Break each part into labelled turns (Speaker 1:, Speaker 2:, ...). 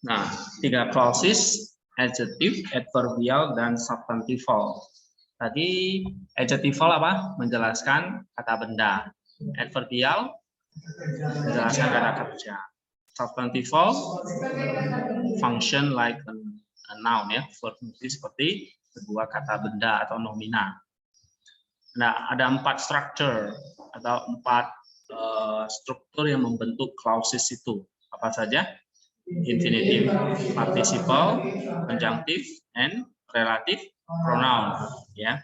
Speaker 1: Nah, 3 clauses, adjective, adverbial, dan substantival. Tadi adjectival apa? Menjelaskan kata benda. Adverbial menjelaskan kata kerja. Substantival function like a noun ya, berfungsi seperti sebuah kata benda atau nomina. Nah, ada 4 structure atau 4 struktur yang membentuk clauses itu. Apa saja? Infinitive, participle, conjunctive, and relative pronoun. Ya.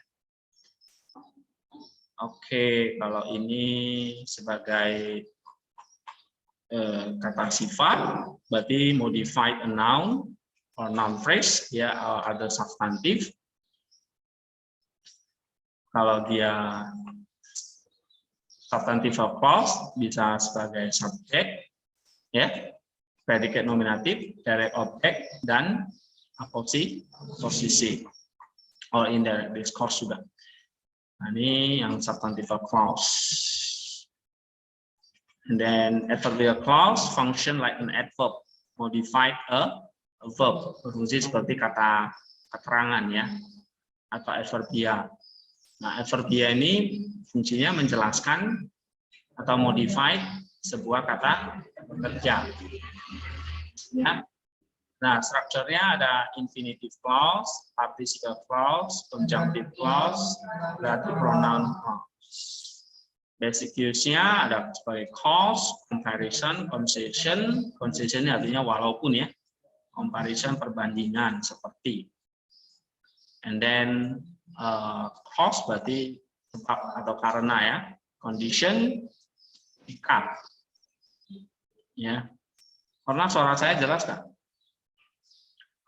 Speaker 1: Oke, kalau ini sebagai kata sifat, berarti modified a noun or noun phrase, ya, ada substantive. Kalau dia substantival clause bisa sebagai subject, ya, predicate nominatif, direct object, dan posisi, or indirect discourse juga. Nah, ini yang substantival clause. And then adverbial clause function like an adverb, modified a verb, berfungsi seperti kata keterangan ya, atau adverbia. Nah, adverbia ini fungsinya menjelaskan atau modified sebuah kata kerja. Ya. Nah, strukturnya ada infinitive clause, participle clause, conjunctive clause, relative pronoun clause. Basic use-nya ada sebagai cause, comparison, concession. Concession artinya walaupun ya. Comparison perbandingan seperti. And then cause berarti sebab atau karena ya. Condition, ikat. Ya. Karena suara saya jelas kan?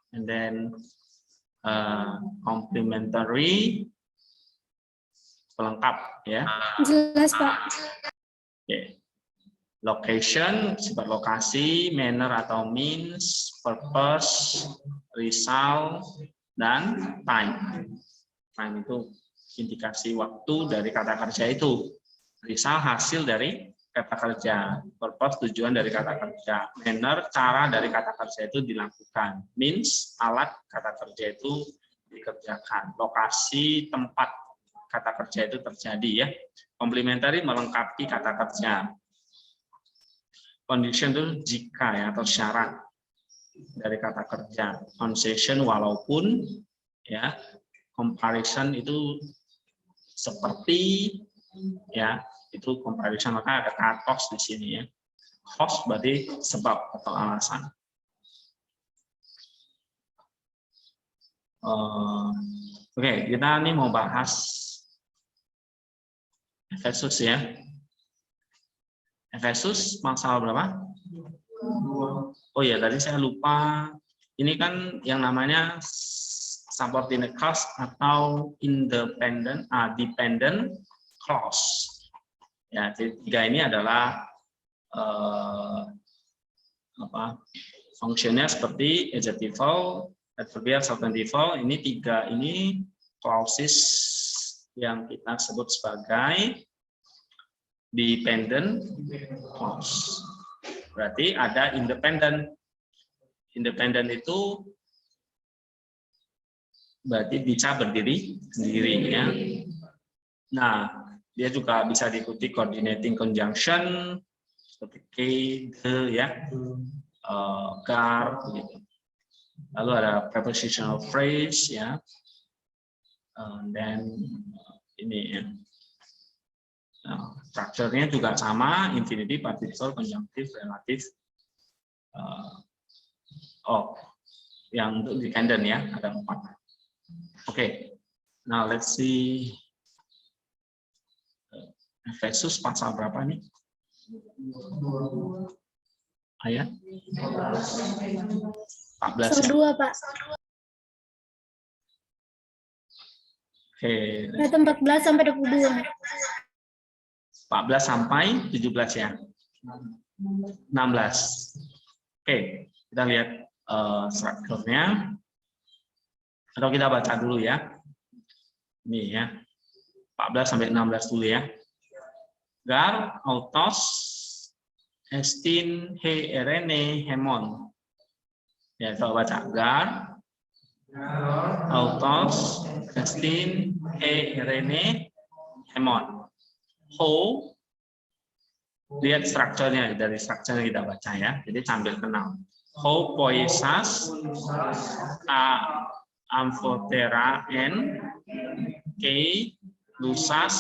Speaker 1: And then complementary, pelengkap ya.
Speaker 2: Jelas Pak.
Speaker 1: Okay. Location, sifat lokasi, manner atau means, purpose, result, dan time. Time itu indikasi waktu dari kata kerja itu. Result hasil dari kata kerja. Purpose tujuan dari kata kerja. Manner cara dari kata kerja itu dilakukan. Means alat kata kerja itu dikerjakan. Lokasi tempat kata kerja itu terjadi ya. Complementary melengkapi kata kerja. Condition itu jika ya atau syarat dari kata kerja. Concession walaupun ya. Comparison itu seperti ya, itu comparison, maka ada cause di sini ya. Cause berarti sebab atau alasan. Oke, kita ini mau bahas Efesus ya. Efesus pasal berapa? Oh ya, tadi saya lupa. Ini kan yang namanya subordinate clause atau independent, dependent clause. Ya, tiga ini adalah fungsinya seperti adjectival, adverbial, substantival. Ini tiga ini clauses yang kita sebut sebagai dependent clause. Berarti ada independent. Independent itu berarti bisa berdiri sendiri ya. Nah, dia juga bisa diikuti coordinating conjunction seperti K, the ya, gar gitu. Lalu ada prepositional phrase ya. Dan ini ya. Nah, strukturnya juga sama, infinitive, participle, conjunctive, relative. Yang untuk dependent ya, ada 4. Oke, now let's see. Efesus pasal berapa nih? Ayat 14 ya?
Speaker 2: 2 Pak.
Speaker 1: Oke.
Speaker 2: Ayat 14 sampai 22.
Speaker 1: 14 sampai 17 ya. 16. Oke, kita lihat strukturnya. Atau kita baca dulu ya. Ini ya. 14 sampai 16 dulu ya. Gar, autos, estin, he, erene, hemon. Ya, coba baca. Gar, Autos, Justin, Rene, Hemon. Ho, lihat strukturnya, dari struktur kita baca ya. Jadi sambil kenal. Ho, Poisas, A, Amphotera, N, K, Lusas,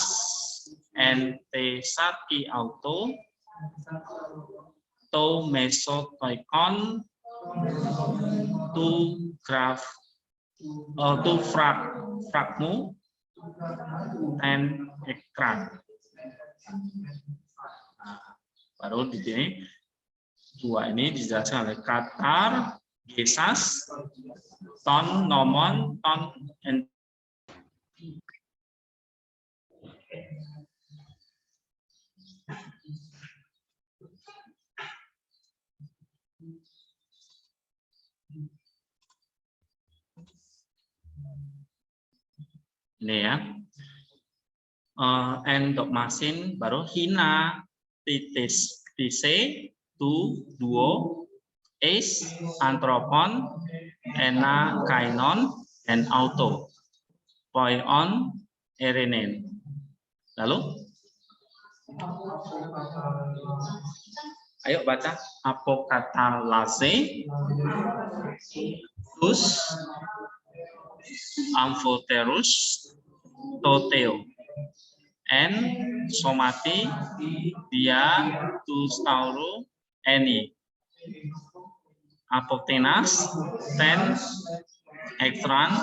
Speaker 1: N, T, Sat, I, Auto, To, Mesotoikon, To, Graf, To, Fragmu, and Ekran. Baru di sini dua ini dijelaskan oleh Qatar, Gesas, Ton, Nomon, Ton, and ini ya. Endok masin baru hina, titis, tise, tu, duo, es, antropon, ena, kainon, and auto, poion, erenen. Lalu, ayo baca. Apokatalase, tus, amphoterus, toteo, N, somati, dia, tustauro, eni, apoktenas, ten, ekstran,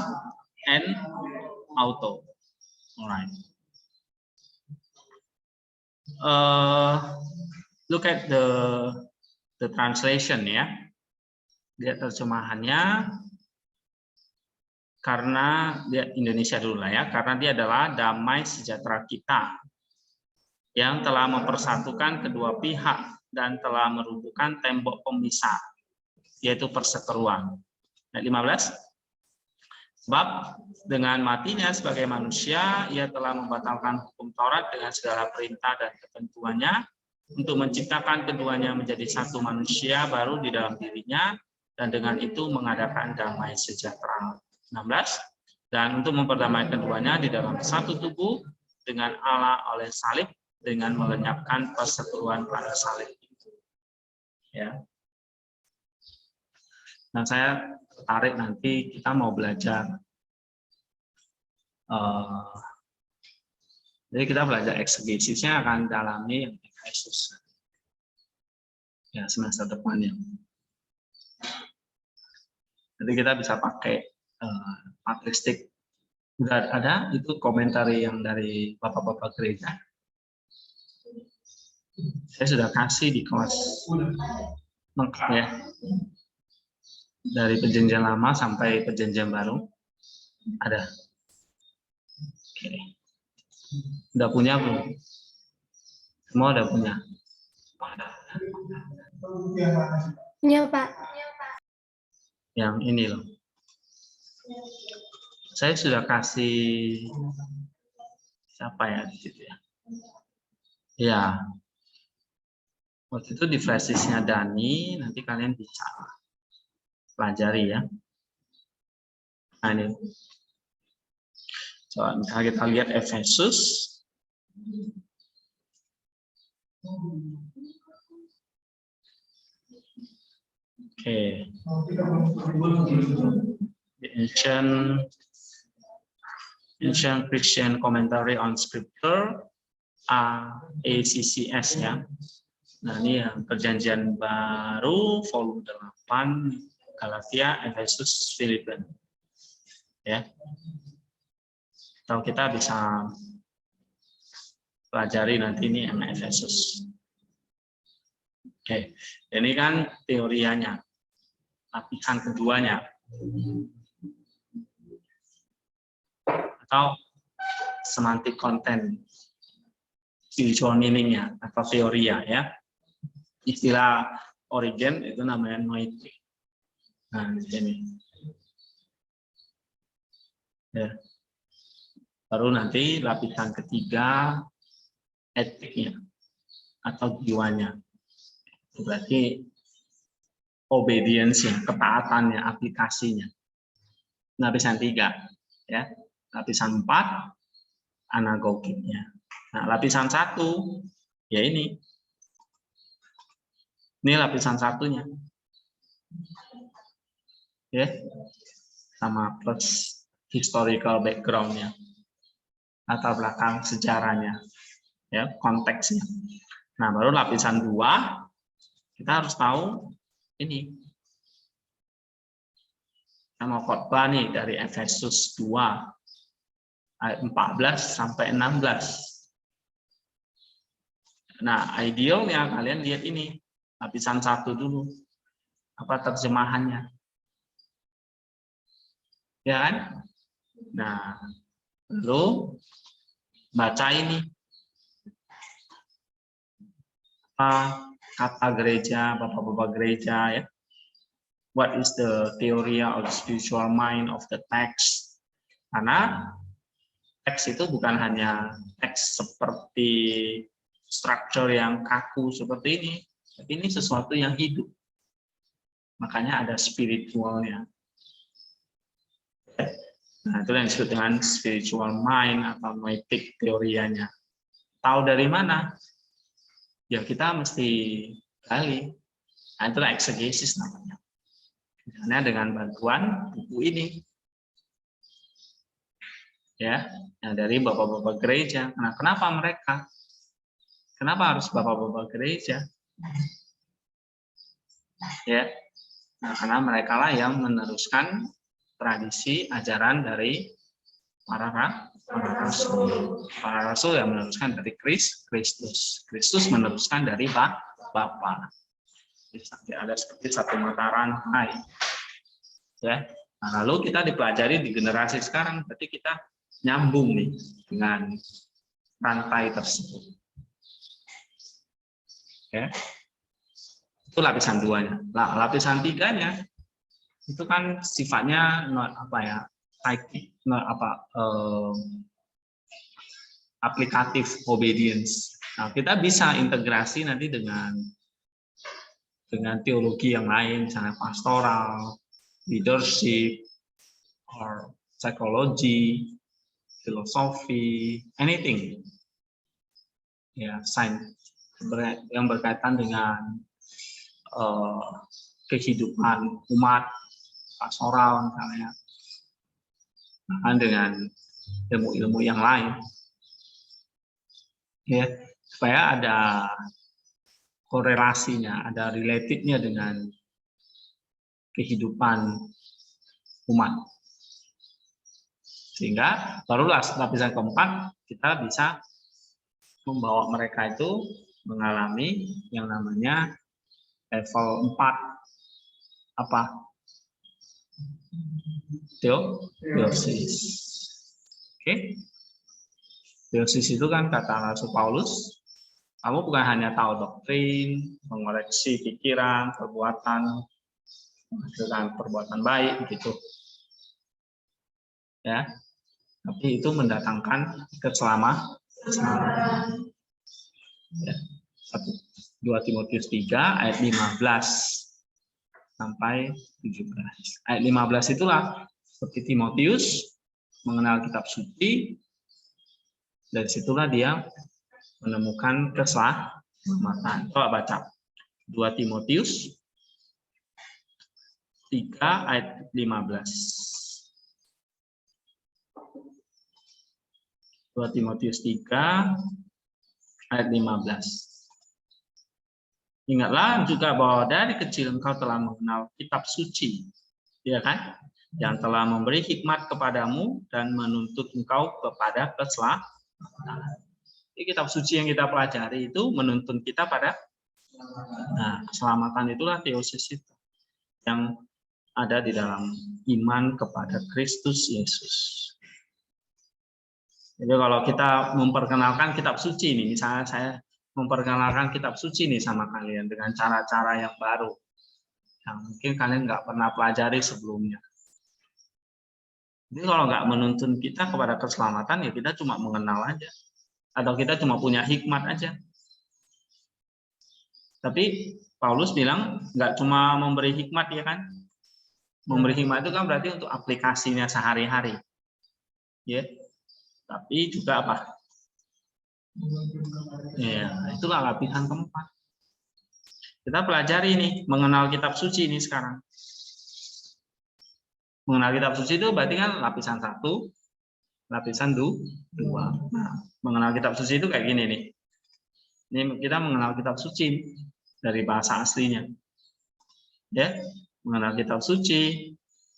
Speaker 1: and auto. Alright. Look at the translation ya. Lihat terjemahannya. Karena dia Indonesia dulu lah ya, karena dia adalah damai sejahtera kita yang telah mempersatukan kedua pihak dan telah meruntuhkan tembok pemisah, yaitu perseteruan. Ayat 15. Sebab dengan matinya sebagai manusia, ia telah membatalkan hukum Taurat dengan segala perintah dan ketentuannya untuk menciptakan keduanya menjadi satu manusia baru di dalam dirinya, dan dengan itu mengadakan damai sejahtera. 16. Dan untuk memperdamaikan keduanya di dalam satu tubuh dengan Allah oleh salib, dengan melenyapkan perseteruan pada salib itu. Ya. Dan saya tertarik nanti kita mau belajar. Jadi kita belajar eksegesisnya akan dalami yang Efesus. Ya, semester depannya. Jadi kita bisa pakai patristik. Udah ada itu komentari yang dari bapak-bapak gereja. Saya sudah kasih di kelas lengkap ya. Dari perjanjian lama sampai perjanjian baru ada. Oke. Udah punya belum? Semua udah punya.
Speaker 2: Iya, Pak.
Speaker 1: Yang ini loh. Saya sudah kasih siapa ya di situ ya? Ya. Waktu itu di flash disk-nya Dani, nanti kalian bisa pelajari ya. Nah ini. Coba misalnya kita lihat Efesus. Oke. The Ancient Christian Commentary on Scripture, ACCS ya. Nah ini yang perjanjian baru volume 8 Galatia, Efesus, Filipen. Ya. Atau kita bisa pelajari nanti ini yang Efesus. Oke, ini kan teorianya, latihan keduanya. Atau semantik konten, spiritual meaning-nya atau teoria ya. Istilah Origen itu namanya noetik. Nah, di sini. Ya. Baru nanti lapisan ketiga etiknya atau jiwanya. Berarti obedience-nya, ketaatannya, aplikasinya. Lapisan 3, ya. Lapisan 4, anagogiknya. Nah, lapisan 1, ya ini. Ini lapisan satunya. Ya. Sama plus historical background-nya. Latar belakang sejarahnya. Ya, konteksnya. Nah, baru lapisan 2, kita harus tahu ini. Kita mau khotbah nih dari Efesus 2 ayat 14 sampai 16. Nah, idealnya kalian lihat ini, lapisan 1 dulu. Apa terjemahannya? Ya kan? Nah, lalu baca ini. Apa kata gereja, bapak-bapak gereja, ya. What is the theory of the spiritual mind of the text? Karena teks itu bukan hanya teks seperti struktur yang kaku seperti ini, tapi ini sesuatu yang hidup. Makanya ada spiritualnya. Nah, itu yang disebut dengan spiritual mind atau noetic teorianya. Tahu dari mana? Ya kita mesti gali. Nah, itulah exegesis namanya. Misalnya dengan bantuan buku ini. Ya, yang dari bapak-bapak gereja. Nah, kenapa mereka? Kenapa harus bapak-bapak gereja? Ya, nah, karena mereka lah yang meneruskan tradisi ajaran dari para rasul. Para rasul yang meneruskan dari Kristus. Kristus meneruskan dari Bapa. Jadi ada seperti satu mata rantai. Ya. Nah, lalu kita dipelajari di generasi sekarang, berarti kita nyambung nih dengan rantai tersebut. Ya. Itu lapisan 2-nya. Nah, lapisan 3-nya itu kan sifatnya aplikatif obedience. Nah, kita bisa integrasi nanti dengan teologi yang lain, misalnya pastoral, leadership, or psychology, filosofi, anything. Ya, sains yang berkaitan dengan kehidupan umat, pastoral misalnya, bahkan dengan ilmu-ilmu yang lain. Ya, supaya ada korelasinya, ada relatednya dengan kehidupan umat. Sehingga barulah lapisan keempat kita bisa membawa mereka itu mengalami yang namanya level 4 apa? Theosis. Oke. Theosis itu kan kata Rasul Paulus, kamu bukan hanya tahu doktrin, mengoreksi pikiran, perbuatan, menghasilkan perbuatan baik begitu. Ya. Tapi itu mendatangkan keselamatan. Ya. 2 Timotius 3 ayat 15 sampai 17. Ayat 15 itulah seperti Timotius mengenal kitab suci, dari situlah dia menemukan keselamatan. Coba baca 2 Timotius 3 ayat 15. 2 Timotius 3 ayat 15. Ingatlah juga bahwa dari kecil engkau telah mengenal kitab suci, ya kan? Yang telah memberi hikmat kepadamu dan menuntut engkau kepada keselamatan. Jadi kitab suci yang kita pelajari itu menuntun kita pada keselamatan. Itulah theosis itu yang ada di dalam iman kepada Kristus Yesus. Jadi kalau kita memperkenalkan kitab suci ini, misalnya saya memperkenalkan kitab suci nih sama kalian dengan cara-cara yang baru, yang mungkin kalian nggak pernah pelajari sebelumnya. Jadi kalau nggak menuntun kita kepada keselamatan, ya kita cuma mengenal aja, atau kita cuma punya hikmat aja. Tapi Paulus bilang nggak cuma memberi hikmat ya kan? Memberi hikmat itu kan berarti untuk aplikasinya sehari-hari. Ya. Tapi juga apa? Ya, itulah lapisan keempat. Kita pelajari nih, mengenal kitab suci ini sekarang. Mengenal kitab suci itu berarti kan lapisan 1, lapisan 2. Nah, mengenal kitab suci itu kayak gini nih. Ini kita mengenal kitab suci dari bahasa aslinya. Ya, mengenal kitab suci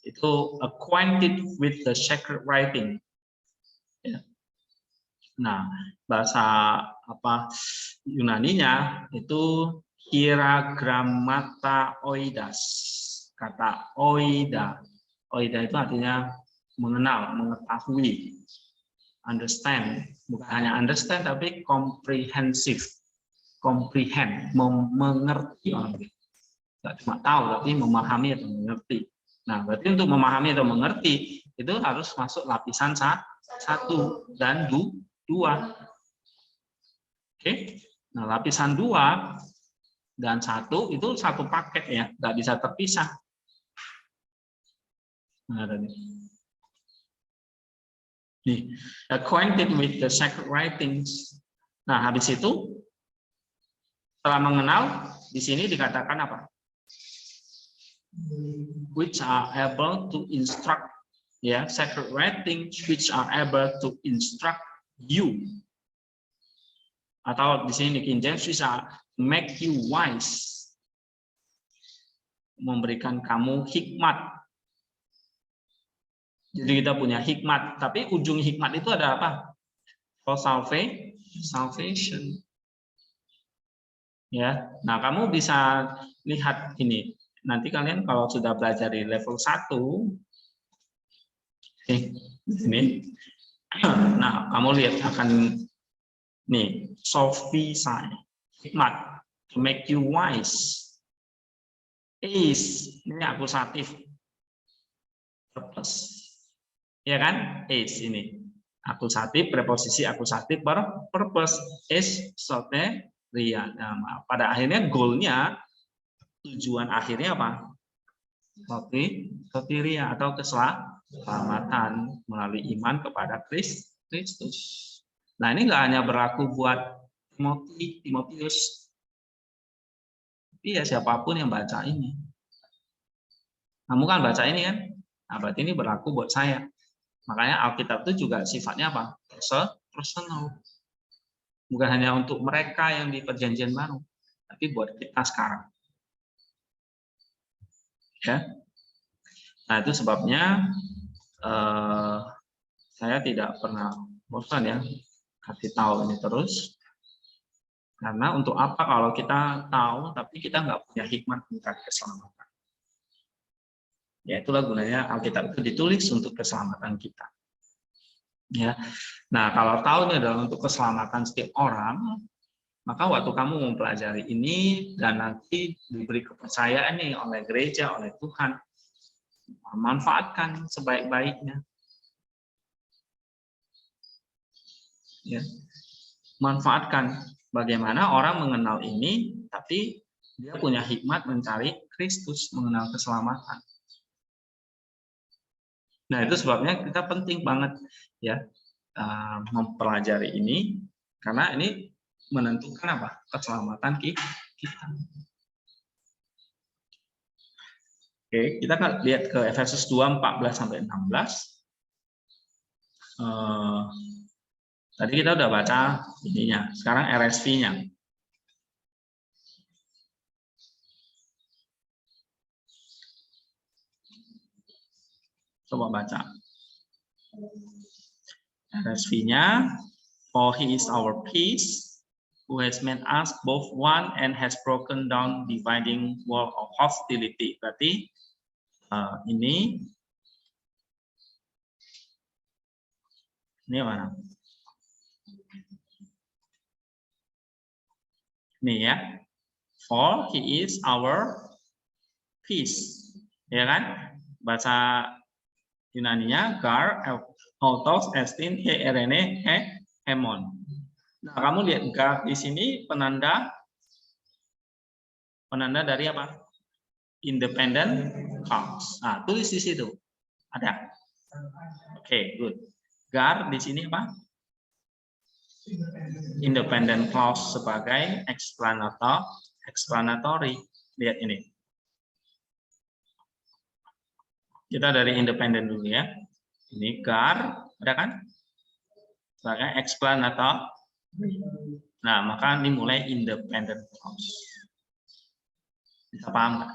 Speaker 1: itu acquainted with the sacred writing. Ya. Nah, bahasa apa Yunaninya itu hierogrammata oidas. Kata oida. Oida itu artinya mengenal, mengetahui, understand. Bukan hanya understand tapi comprehensive. Comprehend, mengerti orang. Tidak cuma tahu tapi memahami atau mengerti. Nah, berarti untuk memahami atau mengerti itu harus masuk lapisan 1 dan 2. Oke. Nah, lapisan 2 dan 1 itu satu paket ya, nggak bisa terpisah. Nah, nih, acquainted with the sacred writings. Nah, habis itu setelah mengenal, di sini dikatakan apa? Which are able to instruct, ya, sacred writings which are able to instruct you. Atau di sini King James bisa make you wise, memberikan kamu hikmat. Jadi kita punya hikmat, tapi ujung hikmat itu ada apa? For salvation. Ya, nah kamu bisa lihat ini. Nanti kalian kalau sudah belajar di level 1, ini. Nah, kamu lihat akan nih, sophisai, hikmat, to make you wise. Is, ini akusatif. Purpose. Ya kan? Is ini. Akusatif, preposisi akusatif, purpose. Is, soteria. Nah, pada akhirnya goalnya, tujuan akhirnya apa? Soteria atau keselamatan melalui iman kepada Kristus. Nah, ini nggak hanya berlaku buat Timotius, tapi ya siapapun yang baca ini. Kamu kan baca ini kan? Nah, berarti ini berlaku buat saya. Makanya Alkitab itu juga sifatnya apa? Personal. Bukan hanya untuk mereka yang di Perjanjian Baru, tapi buat kita sekarang. Ya. Nah, itu sebabnya saya tidak pernah bosan ya kasih tahu ini terus. Karena untuk apa kalau kita tahu tapi kita nggak punya hikmat tentang keselamatan. Ya, itulah gunanya Alkitab itu ditulis untuk keselamatan kita. Ya. Nah, kalau tahu ini adalah untuk keselamatan setiap orang, maka waktu kamu mempelajari ini dan nanti diberi kepercayaan nih oleh gereja, oleh Tuhan, manfaatkan sebaik-baiknya. Ya. Manfaatkan bagaimana orang mengenal ini, tapi dia punya hikmat mencari Kristus, mengenal keselamatan. Nah, itu sebabnya kita penting banget ya mempelajari ini, karena ini menentukan apa? Keselamatan kita. Oke, kita akan lihat ke Efesus 2, 14-16. Tadi kita udah baca ininya, sekarang RSV-nya. Coba baca. RSV-nya, for he is our peace, who has made us both one and has broken down dividing wall of hostility. Berarti ini mana? Ini ya. For he is our peace. Ya kan? Bahasa Yunaninya gar autos estin herene hemon. Nah, kamu lihat gar di sini penanda Penanda dari apa? Independent clause. Nah, tulis di situ. Ada. Oke, good. GAR di sini apa? Independent clause sebagai explanatory. Lihat ini. Kita dari independent dulu ya. Ini GAR, ada kan? Sebagai explanatory. Nah, maka ini mulai independent clause. Bisa paham nggak?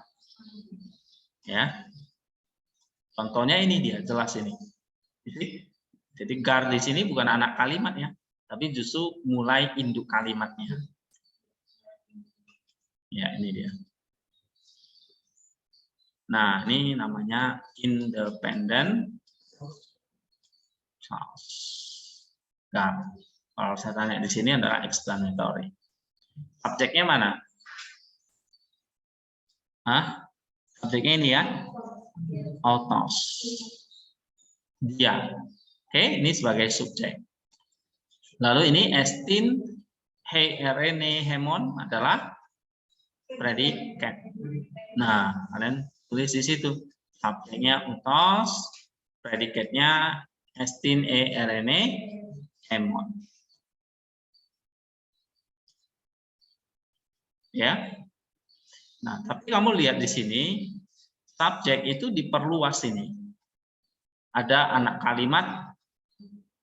Speaker 1: Ya. Contohnya ini dia, jelas ini. Jadi GAR di sini bukan anak kalimat ya, tapi justru mulai induk kalimatnya. Ya, ini dia. Nah, ini namanya independent clause. GAR. Kalau saya tanya di sini adalah explanatory. Subjeknya mana? Hah? Subjeknya ini ya. Autos. Dia. Oke, ini sebagai subjek. Lalu ini estin, he, rene, hemon adalah predikat. Nah, kalian tulis di situ. Subjeknya autos, predikatnya estin, rene, hemon. Ya. Nah, tapi kamu lihat di sini, subjek itu diperluas ini. Ada anak kalimat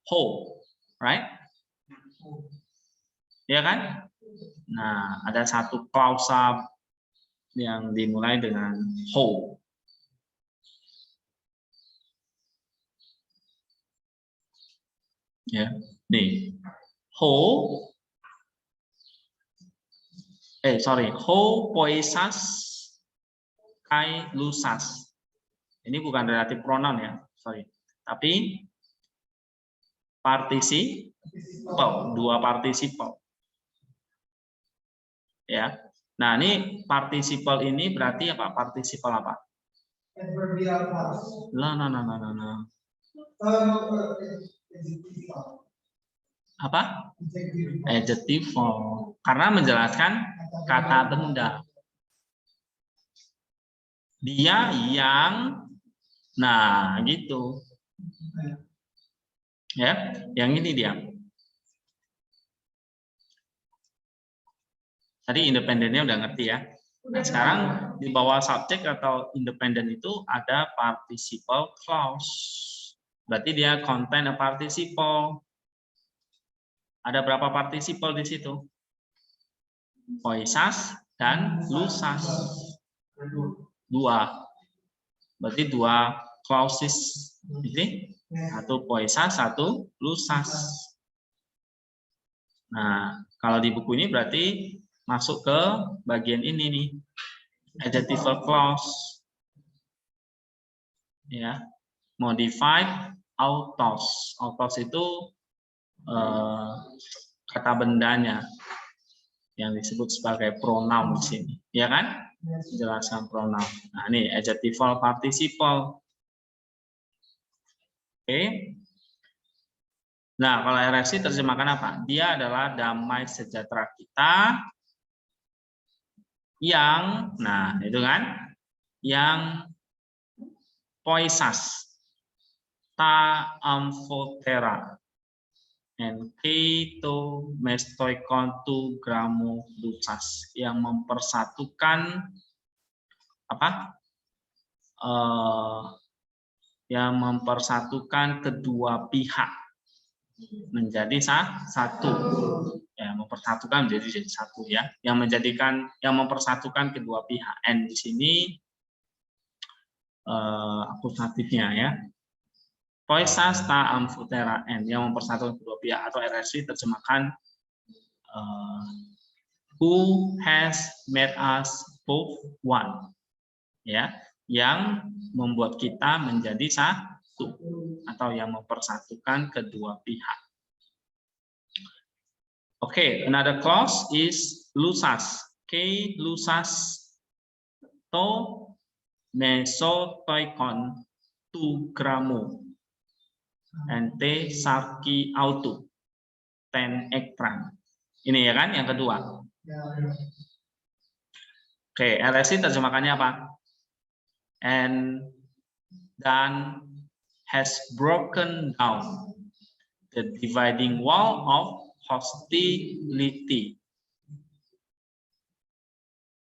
Speaker 1: ho, right? Ya kan? Nah, ada satu klausa yang dimulai dengan ho. Ya, nih. Ho poisas kai lusas. Ini bukan relatif pronoun ya, sorry. Tapi partisipal, dua partisipal. Ya. Nah, ini partisipal ini berarti apa? Partisipal apa? Nah. Apa? Adjectival. Karena menjelaskan kata benda. Dia yang, nah gitu. Ya, yang ini dia. Tadi independennya udah ngerti ya. Nah, sekarang di bawah subjek atau independen itu ada participle clause. Berarti dia contain a participle. Ada berapa participle di situ? Poisas dan lusas. Dua. Berarti dua clauses. Ini satu poisas, satu lusas. Nah, kalau di buku ini berarti masuk ke bagian ini nih. Adjectival clause. Ya. Modified autos. Autos itu kata bendanya yang disebut sebagai pronoun di sini, ya kan? Jelaskan pronoun. Nah, ini adjectival participle. Oke. Nah, kalau RFC terjemahkan apa? Dia adalah damai sejahtera kita yang, nah itu kan, yang poisas, ta amphotera, and keto mestoikon tu gramo lusas, yang mempersatukan apa? Yang mempersatukan kedua pihak menjadi satu, ya, mempersatukan menjadi satu ya, yang mempersatukan kedua pihak. And di sini akusatifnya ya, poisas ta amphotera n, yang mempersatukan kedua pihak, atau RSC terjemahkan who has made us both one, ya, yang membuat kita menjadi satu, atau yang mempersatukan kedua pihak. Okay, another clause is lusas. Ke lusas to mesotoikon tu gramo and te sarki auto ten ekran. Ini ya kan yang kedua. Oke, LSI terjemahannya apa? And dan has broken down the dividing wall of hostility.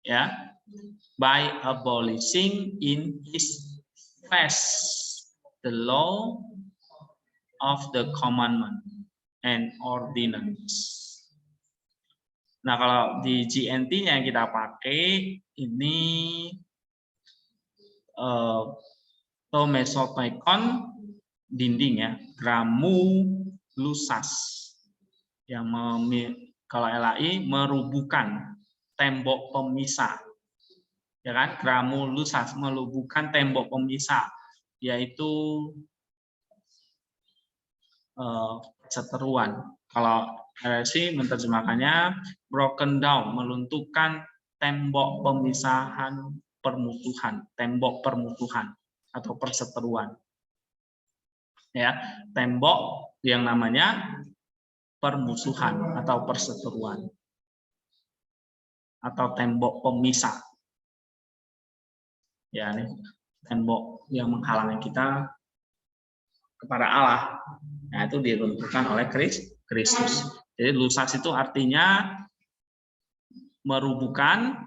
Speaker 1: Ya, by abolishing in his flesh the law of the commandment and ordinance. Nah, kalau di GNT-nya yang kita pakai ini to mesotoikon dinding ya, gramulusas yang kalau LAI merubuhkan tembok pemisah, ya kan? Gramulusas merubuhkan tembok pemisah, yaitu perseteruan. Kalau LSI menerjemahkannya broken down, melunturkan tembok pemisahan permusuhan, tembok permusuhan atau perseteruan. Ya, tembok yang namanya permusuhan atau perseteruan atau tembok pemisah. Ya, ini tembok yang menghalangi kita kepada Allah. Nah, itu diruntuhkan oleh Kristus. Jadi lusas itu artinya merubuhkan,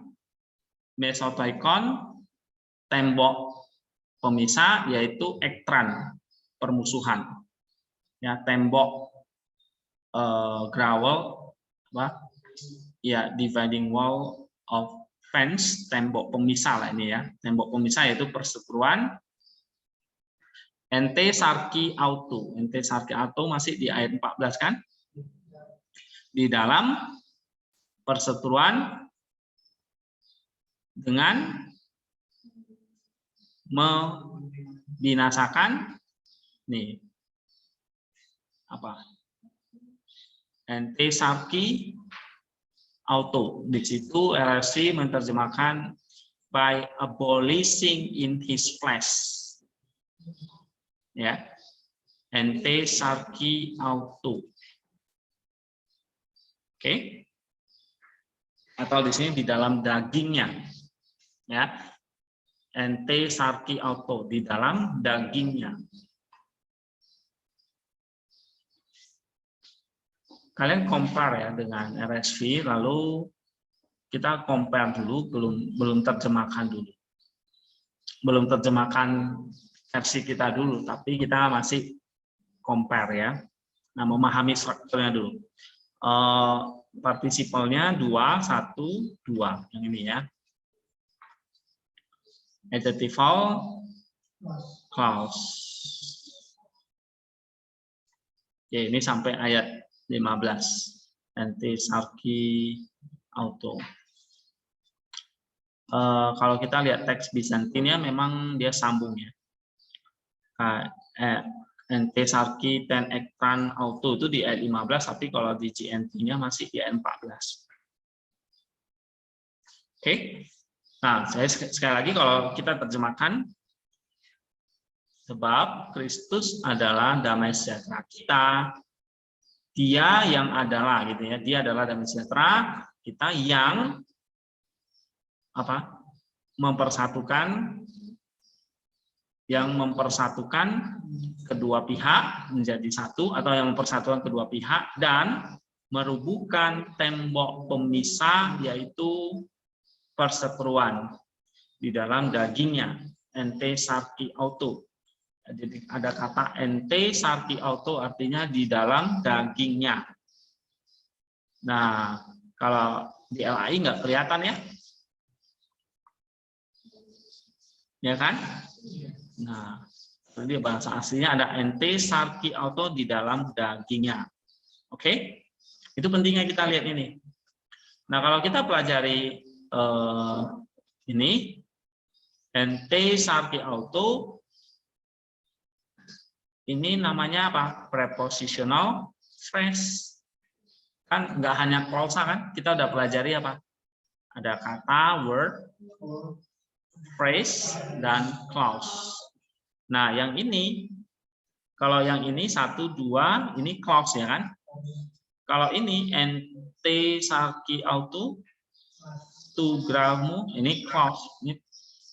Speaker 1: mesotoikon, tembok pemisah, yaitu ektran, permusuhan. Ya, tembok gravel, apa? Ya, dividing wall of fence, tembok pemisah lah ini ya. Tembok pemisah yaitu perseteruan. Ente sarki auto. Ente sarki auto masih di ayat 14 kan? Di dalam perseteruan dengan membinasakan nih apa? Ente sarki auto. Di situ LSI menerjemahkan by abolishing in his flesh. Ya, ente sarki auto. Oke. Atau di sini di dalam dagingnya. Ya. Ente sarki auto, di dalam dagingnya. Kalian compare ya dengan RSV, lalu kita compare dulu, belum terjemahkan dulu. Belum terjemahkan versi kita dulu, tapi kita masih compare ya. Nah, memahami strukturnya dulu. Partisipalnya 2, 1, 2. Yang ini ya. Adjectival clause. Oke, ini sampai ayat 15. Ente sarki auto. Kalau kita lihat teks Bizantinnya memang dia sambung ya. Ente sarki ten ektran auto itu di ayat 15, tapi kalau di GNT-nya masih di ayat 14. Oke. Nah, saya sekali lagi kalau kita terjemahkan, sebab Kristus adalah damai sejahtera kita, dia yang adalah gitu ya, dia adalah damai sejahtera kita yang apa? mempersatukan kedua pihak menjadi satu, atau yang mempersatukan kedua pihak dan merubuhkan tembok pemisah, yaitu perseteruan di dalam dagingnya. Ente sarki auto. Jadi ada kata ente sarki auto, artinya di dalam dagingnya. Nah, kalau di LAI nggak kelihatan ya? Ya kan? Nah, jadi bahasa aslinya ada ente sarki auto, di dalam dagingnya. Oke? Itu pentingnya kita lihat ini. Nah, kalau kita pelajari ini ente sarki auto, ini namanya apa? Prepositional phrase. Kan nggak hanya klausa kan? Kita udah pelajari apa? Ada kata, word, phrase, dan clause. Nah, yang ini, kalau yang ini 1, 2, ini clause ya kan? Kalau ini ente sarki auto, to gramu, ini clause, ini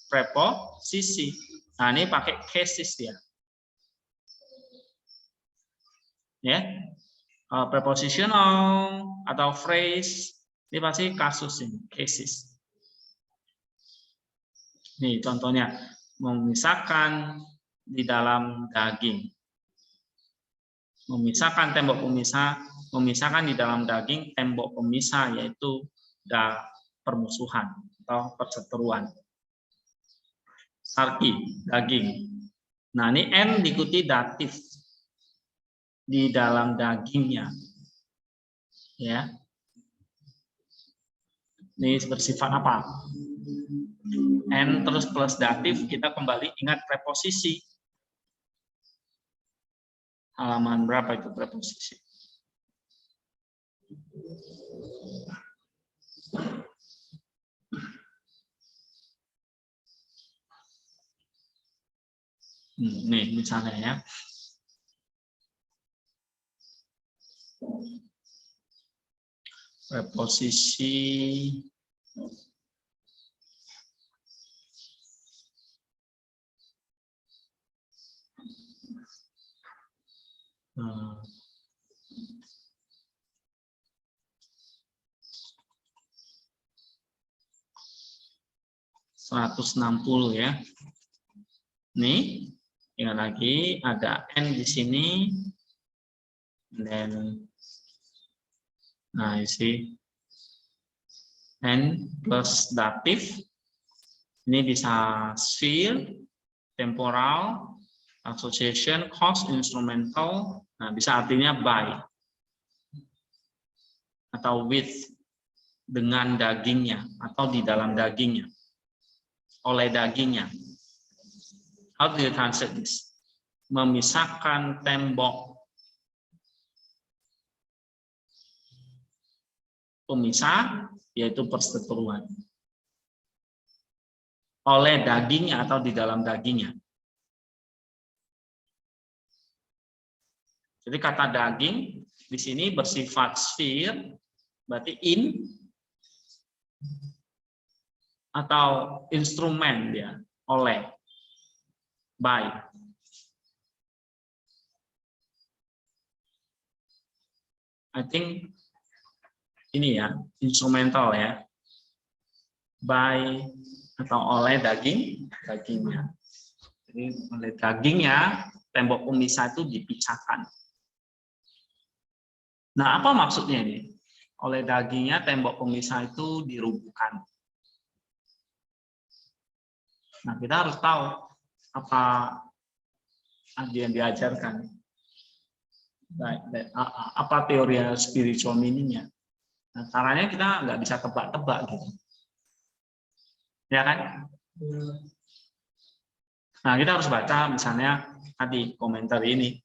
Speaker 1: preposisi. Nah, ini pakai cases dia. Ya, prepositional atau phrase, ini pasti kasus ini, cases. Nih contohnya, memisahkan di dalam daging. Memisahkan tembok pemisah, memisahkan di dalam daging tembok pemisah, yaitu permusuhan atau perseteruan. Sarki, daging. Nah, ini N diikuti datif di dalam dagingnya. Ya. Ini bersifat apa? N terus plus datif, kita kembali ingat preposisi. Halaman berapa itu preposisi? Nih misalnya ya. Preposisi Hmm. 160 ya. Nih, ingat lagi ada N di sini. Dan nah, isi N plus datif. Ini bisa sphere, temporal, association, cause, instrumental. Nah, bisa artinya by atau with, dengan dagingnya atau di dalam dagingnya, oleh dagingnya. How do you translate this? Memisahkan tembok pemisah, yaitu perseteruan, oleh dagingnya atau di dalam dagingnya. Jadi kata daging di sini bersifat sphere, berarti in, atau instrumen dia, oleh, by. I think ini ya, instrumental ya, by atau oleh dagingnya. Jadi oleh dagingnya tembok pemisah itu dipisahkan. Nah, apa maksudnya ini? Oleh dagingnya tembok pemisah itu dirubuhkan. Nah, kita harus tahu apa yang diajarkan, apa teori spiritual meaning-nya. Nah, caranya kita nggak bisa tebak-tebak gitu, ya kan? Nah, kita harus baca misalnya tadi komentar ini.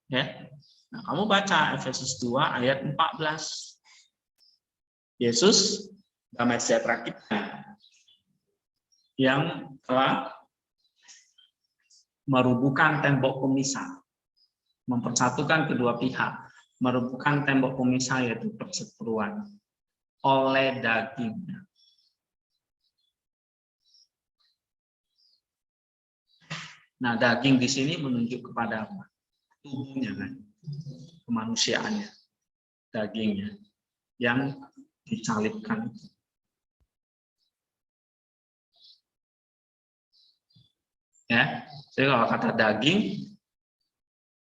Speaker 1: Ya, nah, kamu baca Efesus 2 ayat 14. Yesus damai sejahtera kita yang telah merubuhkan tembok pemisah, mempersatukan kedua pihak, merubuhkan tembok pemisah yaitu perseteruan oleh dagingnya. Nah, daging di sini menunjuk kepada apa? Tubuhnya kan, kemanusiaannya, dagingnya yang disalibkan. Ya, jadi kalau kata daging,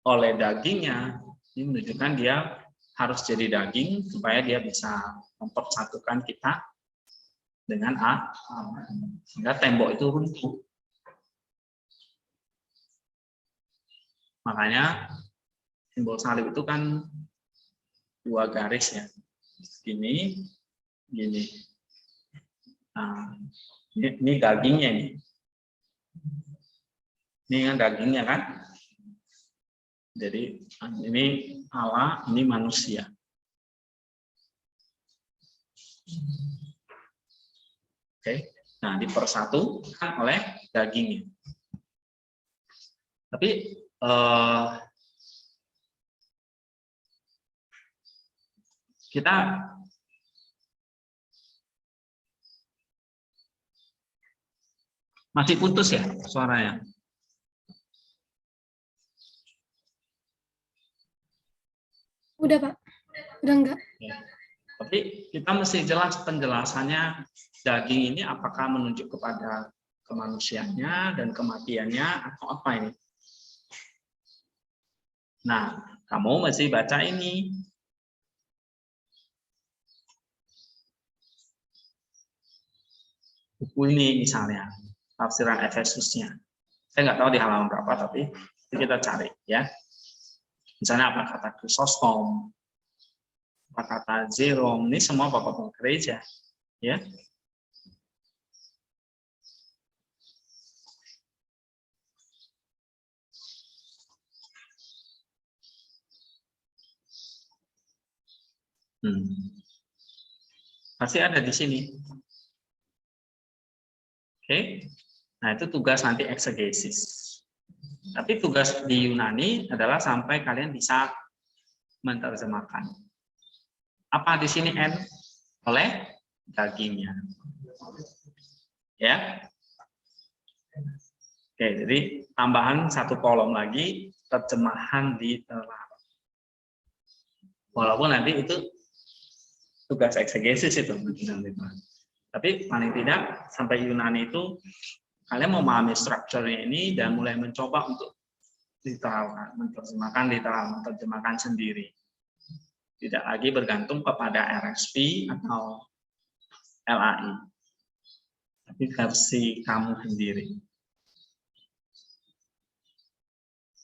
Speaker 1: oleh dagingnya, ini menunjukkan dia harus jadi daging supaya dia bisa mempersatukan kita dengan sehingga tembok itu runtuh. Makanya simbol salib itu kan dua garis ya, gini, gini. Nah, ini dagingnya nih. Ini kan dagingnya kan. Jadi ini Allah, ini manusia. Oke, nah dipersatukan oleh dagingnya. Tapi kita masih putus ya suaranya.
Speaker 2: Udah, Pak. Udah enggak?
Speaker 1: Ya. Tapi kita mesti jelas penjelasannya daging ini apakah menunjuk kepada kemanusiaannya dan kematiannya atau apa ini. Nah, kamu mesti baca ini. Buku ini misalnya, tafsiran Efesusnya. Saya nggak tahu di halaman berapa, tapi kita cari ya. Misalnya apa kata Chrysostom, apa kata Jerome, ini semua bapak-bapak gereja, ya. Pasti ada di sini. Oke, nah itu tugas nanti eksegesis. Tapi tugas di Yunani adalah sampai kalian bisa menerjemahkan. Apa di sini N? Oleh dagingnya. Ya. Oke, jadi tambahan satu kolom lagi, terjemahan diterang. Walaupun nanti itu tugas eksegesis itu. Tapi paling tidak sampai Yunani itu kalian memahami strukturnya ini dan mulai mencoba untuk literalkan, menerjemahkan sendiri. Tidak lagi bergantung kepada RSV atau LAI, tapi versi kamu sendiri.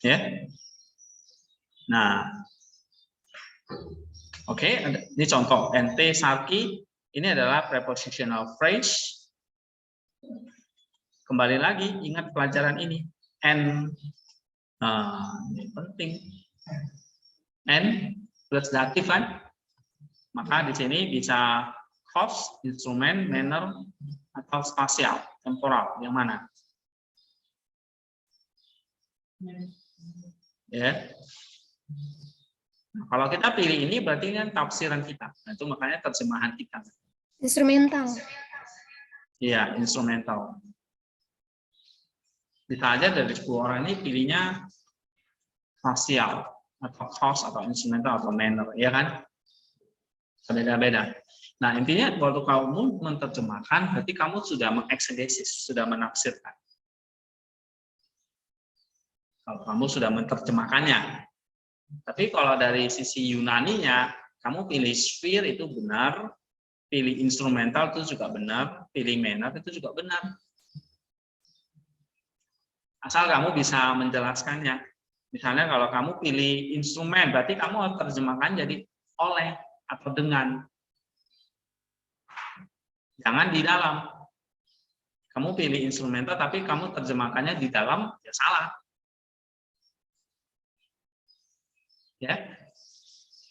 Speaker 1: Ya. Nah, oke, ini contoh ente sarki. Ini adalah prepositional phrase. Kembali lagi, ingat pelajaran ini. N, ini penting. N plus datif kan? Maka di sini bisa cause, instrumen, manner, atau spasial, temporal. Yang mana? Ya. Nah, kalau kita pilih ini berarti kan tafsiran kita. Nah, itu makanya terjemahan kita.
Speaker 2: Instrumental.
Speaker 1: Iya, instrumental. Bisa aja dari 10 orang ini pilihnya facial atau cause atau instrumental atau manner, ya kan? Beda-beda. Nah, intinya waktu kamu menerjemahkan, berarti kamu sudah mengeksegesis, sudah menafsirkan. Kalau kamu sudah menerjemahkannya. Tapi kalau dari sisi Yunaninya, kamu pilih sphere itu benar, pilih instrumental itu juga benar, pilih manner itu juga benar. Asal kamu bisa menjelaskannya. Misalnya kalau kamu pilih instrumen, berarti kamu harus terjemahkan jadi oleh atau dengan. Jangan di dalam. Kamu pilih instrumental, tapi kamu terjemahkannya di dalam, ya salah. Ya.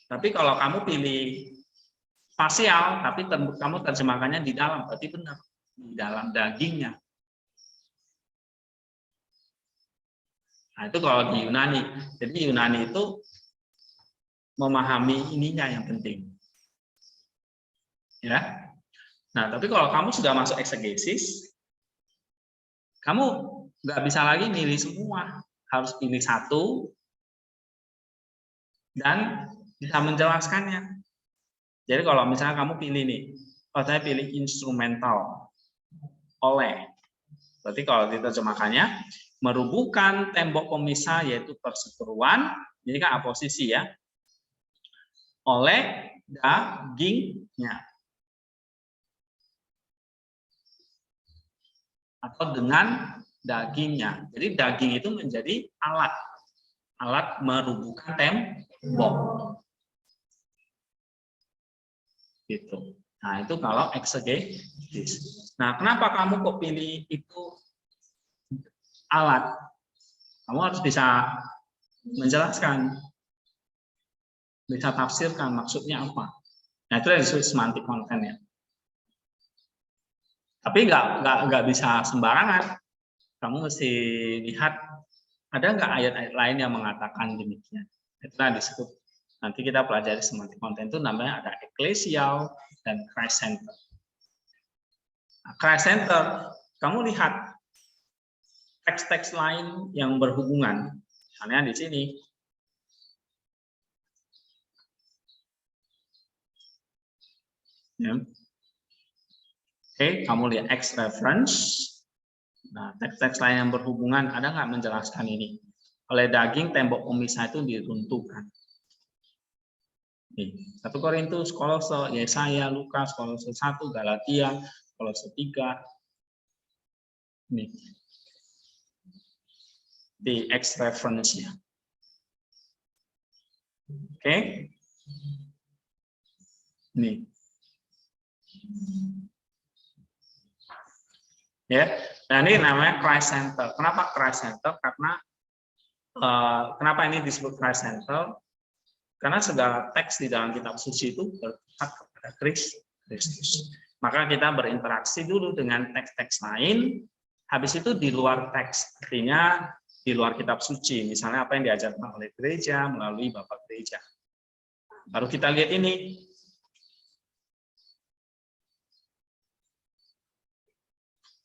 Speaker 1: Tapi kalau kamu pilih facial, tapi kamu terjemahkannya di dalam, berarti benar. Di dalam dagingnya. Nah, itu kalau di Yunani. Jadi Yunani itu memahami ininya yang penting. Ya. Nah, tapi kalau kamu sudah masuk eksegesis, kamu nggak bisa lagi milih semua. Harus pilih satu dan bisa menjelaskannya. Jadi kalau misalnya kamu pilih nih, kalau saya pilih instrumental, oleh. Berarti kalau diterjemahkannya, merubuhkan tembok pemisah yaitu perseteruan, ini kan aposisi ya, oleh dagingnya. Atau dengan dagingnya. Jadi daging itu menjadi alat merubuhkan tembok. Gitu. Nah, itu kalau eksegesis. Nah, kenapa kamu kok pilih itu alat? Kamu harus bisa menjelaskan, bisa tafsirkan maksudnya apa. Nah, itu yang disebut semantik konten ya. Tapi nggak bisa sembarangan. Kamu mesti lihat ada nggak ayat-ayat lain yang mengatakan demikian. Itulah disebut Nanti kita pelajari semantik konten itu namanya ada eklesial dan Christ center. Nah, Christ center, kamu lihat teks-teks lain yang berhubungan. Misalnya di sini. Ya. Oke, kamu lihat X reference. Nah, teks-teks lain yang berhubungan ada nggak menjelaskan ini? Oleh daging tembok pemisah itu diruntuhkan. Nih, 1 Korintus, Kolose, Yesaya, Lukas, Kolose 1, Galatia, Kolose 3. Nih. Di X reference-nya. Oke. Nih. Ya, nah ini namanya Christ Center. Kenapa Christ Center? Karena kenapa ini disebut Christ Center? Karena segala teks di dalam kitab suci itu berpihak kepada Kristus. Maka kita berinteraksi dulu dengan teks-teks lain. Habis itu di luar teks, artinya di luar kitab suci. Misalnya apa yang diajarkan oleh gereja melalui Bapak Gereja. Baru kita lihat ini.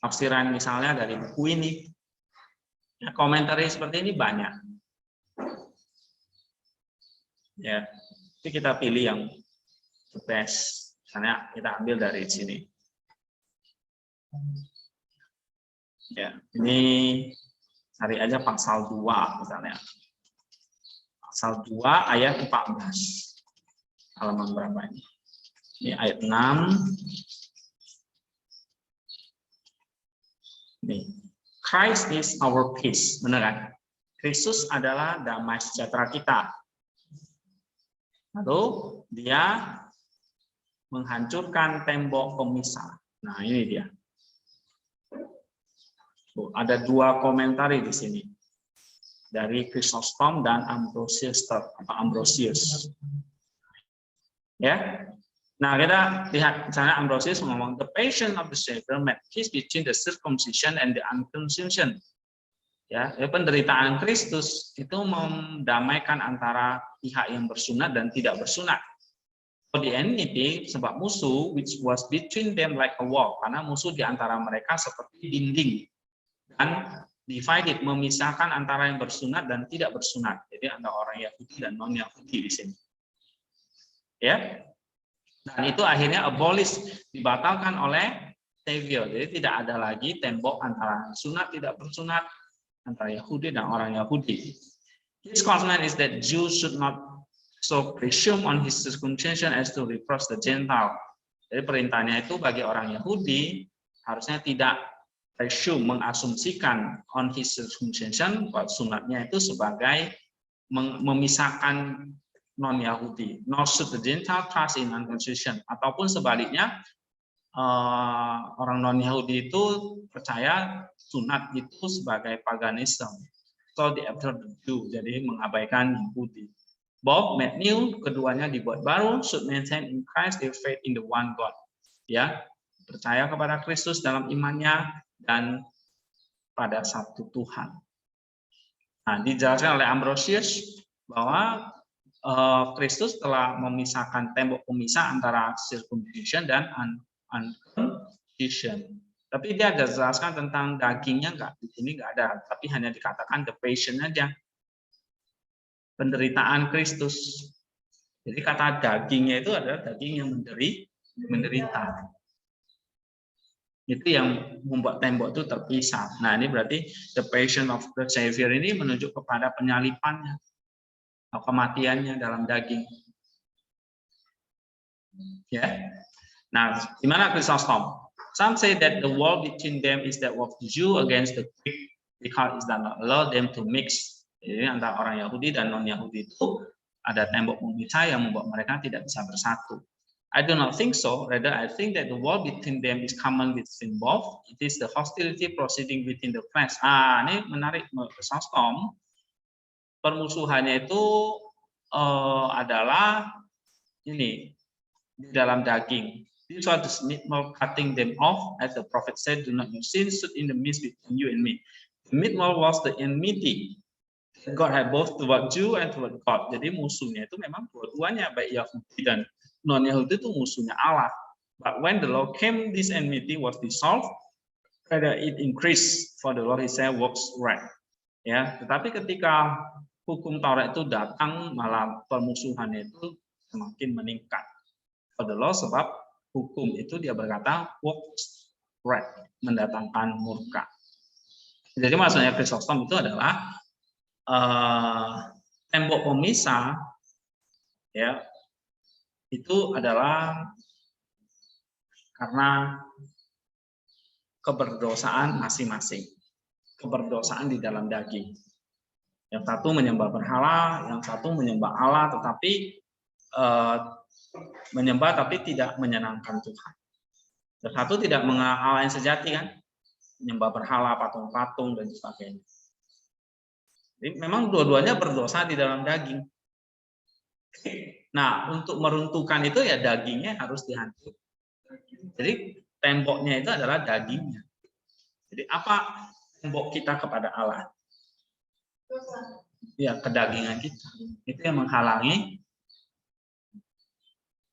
Speaker 1: Tafsiran misalnya dari buku ini. Ya, komentari seperti ini banyak. Ya, jadi kita pilih yang the best. Misalnya kita ambil dari sini. Ya, ini cari aja pasal 2 misalnya. Pasal 2 ayat 14. Halaman berapa ini? Ini ayat 6. Nih. Christ is our peace. Benar kan? Kristus adalah damai sejahtera kita. Lalu dia menghancurkan tembok pemisah. Nah, ini dia. Ada 2 komentari di sini. Dari Chrysostom dan Ambrosius atau Ambrosius. Ya. Nah, kita lihat misalnya Ambrosius ngomong the passion of the Savior made peace between the circumcision and the uncircumcision. Ya, penderitaan Kristus itu mendamaikan antara pihak yang bersunat dan tidak bersunat. For the enmity, sebab musuh which was between them like a wall, karena musuh di antara mereka seperti dinding, dan divided, memisahkan antara yang bersunat dan tidak bersunat. Jadi antara orang Yahudi dan non Yahudi di sini. Ya, dan itu akhirnya abolish, dibatalkan oleh Savior. Jadi tidak ada lagi tembok antara sunat tidak bersunat, antara Yahudi dan orang Yahudi. His command is that Jews should not so presume on his circumcision as to reproach the Gentile. Jadi perintahnya itu bagi orang Yahudi harusnya tidak presume, mengasumsikan on his circumcision, sunatnya itu sebagai memisahkan non-Yahudi. Nor should the Gentile trust in uncircumcision. Ataupun sebaliknya, orang non-Yahudi itu percaya sunat itu sebagai paganism. So the Jew, jadi mengabaikan Yahudi. Both made new, keduanya dibuat baru, should maintain in Christ their faith in the one God. Ya, percaya kepada Kristus dalam imannya dan pada satu Tuhan. Nah, dijelaskan oleh Ambrosius bahwa Kristus telah memisahkan tembok pemisah antara circumcision dan uncircumcision. Tapi dia ada jelaskan tentang dagingnya enggak, di sini enggak ada, tapi hanya dikatakan the passion aja. Penderitaan Kristus. Jadi kata dagingnya itu adalah daging yang menderita. Itu yang membuat tembok itu terpisah. Nah, ini berarti the passion of the Savior ini menunjuk kepada penyalipannya, kematiannya dalam daging. Ya. Nah, gimana Chrysostom? Some say that the wall between them is that of the Jew against the Greek, because it does not allow them to mix. Jadi antara orang Yahudi dan non-Yahudi itu ada tembok pemisah yang membuat mereka tidak bisa bersatu. I do not think so. Rather, I think that the wall between them is common between both. It is the hostility proceeding within the flesh. Ini menarik Chrysostom. Permusuhannya itu adalah ini di dalam daging. This was the midmole cutting them off, as the prophet said, "Do not your sin stood in the midst between you and me." The midmole was the enmity. God had both toward Jew and toward God. Jadi musuhnya itu memang dua-duanya, baik Yahudi dan non-Yahudi itu musuhnya Allah. But when the law came, this enmity was dissolved. Whether it increased, for the Lord He said works right. Ya, tetapi ketika hukum Taurat itu datang, malah permusuhannya itu semakin meningkat. For the law, sebab hukum itu dia berkata works right, mendatangkan murka. Jadi maksudnya Chrysostom itu adalah tembok pemisah, ya, itu adalah karena keberdosaan masing-masing, keberdosaan di dalam daging. Yang satu menyembah berhala, yang satu menyembah Allah, tetapi menyembah tapi tidak menyenangkan Tuhan. Yang satu tidak mengenal Allah yang sejati, kan, menyembah berhala, patung-patung dan sebagainya. Jadi memang dua-duanya berdosa di dalam daging. Nah, untuk meruntuhkan itu ya dagingnya harus dihancurkan. Jadi temboknya itu adalah dagingnya. Jadi apa tembok kita kepada Allah? Ya, kedagingan kita. Itu yang menghalangi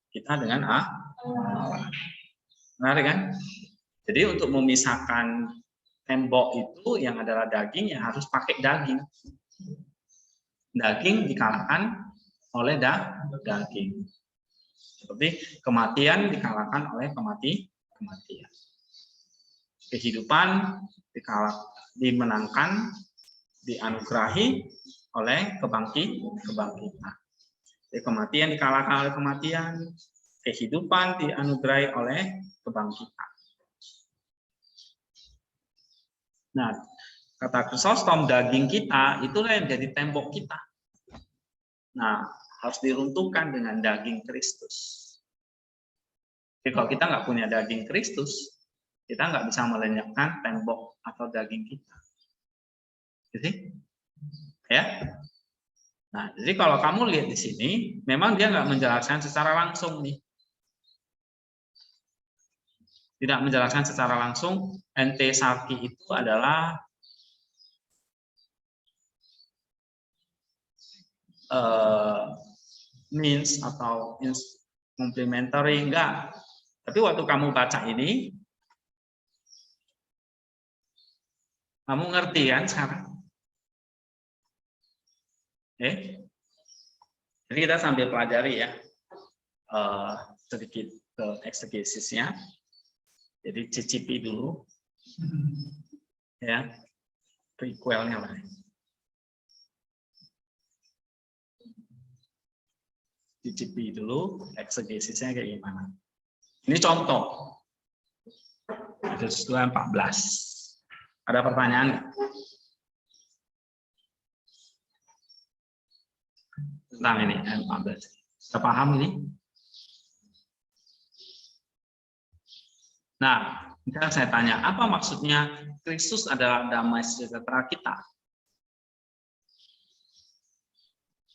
Speaker 1: kita dengan Allah. Menarik kan? Jadi untuk memisahkan tembok itu yang adalah daging, ya harus pakai daging. Daging dikalahkan oleh daging. Seperti kematian dikalahkan oleh kematian. Kehidupan dimenangkan, dianugerahi oleh kebangkitan. Jadi kematian dikalahkan oleh kematian, kehidupan dianugerahi oleh kebangkitan. Nah, kata Chrysostom, daging kita itulah yang jadi tembok kita. Nah, harus diruntuhkan dengan daging Kristus. Jadi kalau kita nggak punya daging Kristus, kita nggak bisa melenyapkan tembok atau daging kita. Jadi, ya. Nah, jadi kalau kamu lihat di sini, memang dia nggak menjelaskan secara langsung nih. Tidak menjelaskan secara langsung, entesalki itu adalah means atau complementary, enggak. Tapi waktu kamu baca ini, kamu ngerti kan sekarang? Jadi kita sambil pelajari ya, sedikit ke eksegesisnya. Jadi cicipi dulu, ya, prequelnya lah. Cicipi dulu eksegesisnya kayak gimana. Ini contoh. Efesus 2:14. Ada pertanyaan nggak? Tentang ini ayat 14. Sudah paham ini? Nah, misalnya saya tanya, apa maksudnya Kristus adalah damai sejahtera kita?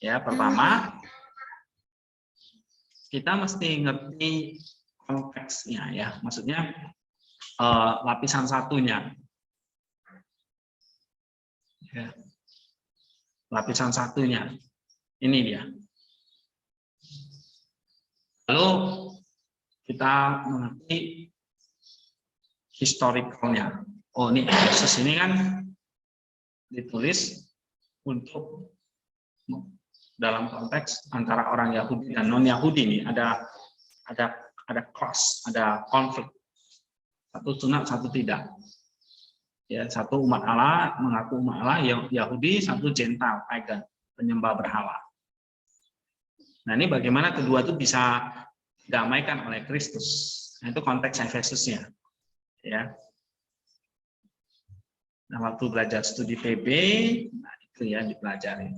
Speaker 1: Ya, pertama, kita mesti ngerti konteksnya ya, maksudnya lapisan satunya. Ya. Lapisan satunya, ini dia. Lalu kita mengerti historicalnya. Oh, ini Efesus ini kan ditulis untuk dalam konteks antara orang Yahudi dan non Yahudi ini ada cross, ada konflik. Satu sunat, satu tidak. Ya, satu umat Allah mengaku umat Allah Yahudi, satu Gentile, pagan, penyembah berhala. Nah, ini bagaimana kedua itu bisa didamaikan oleh Kristus. Nah, itu konteks Efesusnya. Ya. Nah, waktu belajar studi PB, nah itu ya dipelajari.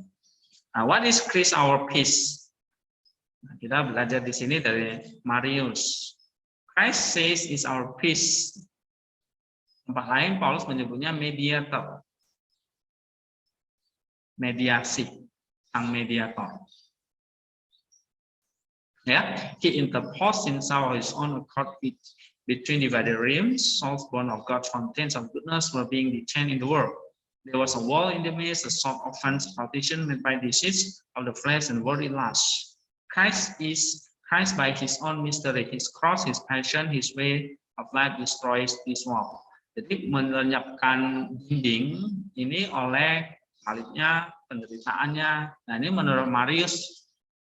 Speaker 1: Nah, what is Christ our peace? Nah, kita belajar di sini dari Marius. Christ says is our peace. Tempat lain Paulus menyebutnya mediator. Mediasi, sang mediator. Ya, he interposed himself his own accord between divided realms, souls born of God, fountains of goodness were being detained in the world. There was a wall in the midst, a sort of fence partition made by disease of the flesh and worldly lust. Christ by his own mystery, his cross, his passion, his way of life destroys this wall. Jadi melenyapkan dinding ini oleh salibnya, penderitaannya. Nah ini menurut Marius,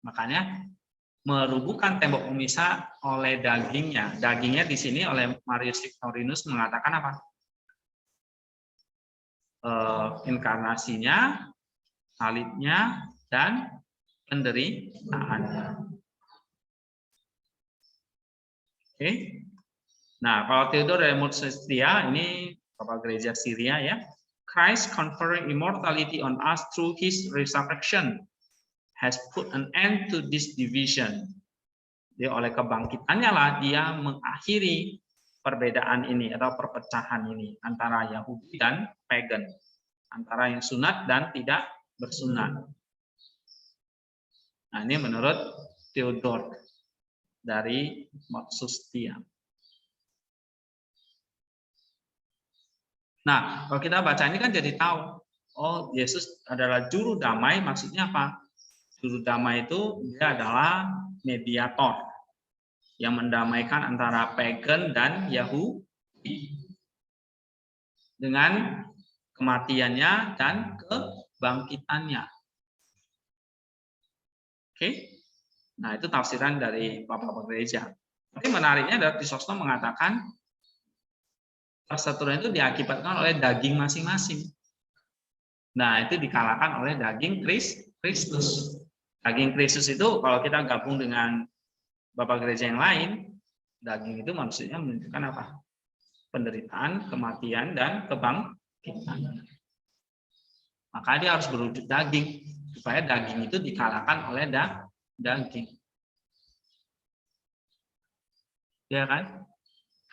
Speaker 1: makanya merubuhkan tembok pemisah oleh dagingnya. Dagingnya di sini oleh Marius Victorinus mengatakan apa? Inkarnasinya, salibnya, dan penderitaannya. Oke. Nah, kalau Theodore dari Murcia, ini Bapak Gereja Syria ya. Christ conferring immortality on us through his resurrection has put an end to this division. Jadi oleh kebangkitannya lah dia mengakhiri perbedaan ini atau perpecahan ini antara Yahudi dan pagan, antara yang sunat dan tidak bersunat. Nah, ini menurut Theodore dari Murcia. Nah, kalau kita baca ini kan jadi tahu, oh Yesus adalah juru damai, maksudnya apa? Juru damai itu dia adalah mediator yang mendamaikan antara pagan dan Yahudi dengan kematiannya dan kebangkitannya. Oke, nah itu tafsiran dari Bapak Gereja. Tapi menariknya adalah Chrysostom mengatakan persatuan itu diakibatkan oleh daging masing-masing. Nah itu dikalahkan oleh daging Kristus. Daging Kristus itu kalau kita gabung dengan Bapak Gereja yang lain, daging itu maksudnya menunjukkan apa? Penderitaan, kematian, dan kebangkitan. Maka dia harus berwujud daging, supaya daging itu dikalahkan oleh daging. Ya kan?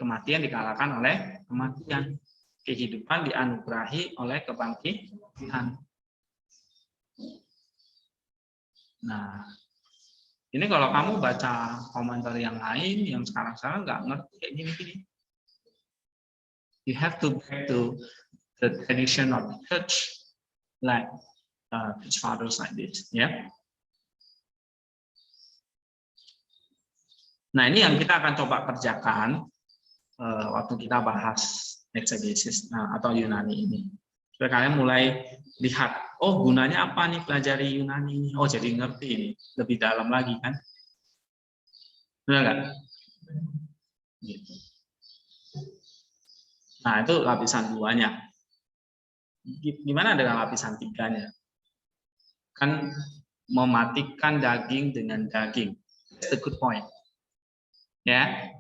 Speaker 1: Kematian dikalahkan oleh kematian. Kehidupan dianugerahi oleh kebangkitan. Nah, ini kalau kamu baca komentar yang lain, yang sekarang-sekarang nggak ngerti kayak gini-gini. You have to back to the tradition of the church, like church fathers like this, ya. Nah, ini yang kita akan coba kerjakan waktu kita bahas exegesis atau Yunani ini. Supaya kalian mulai lihat, oh gunanya apa nih pelajari Yunani ini? Oh jadi ngerti ini, lebih dalam lagi kan? Benar nggak? Gitu. Nah itu lapisan 2-nya. Gimana dengan lapisan 3-nya? Kan mematikan daging dengan daging. That's the good point. Ya,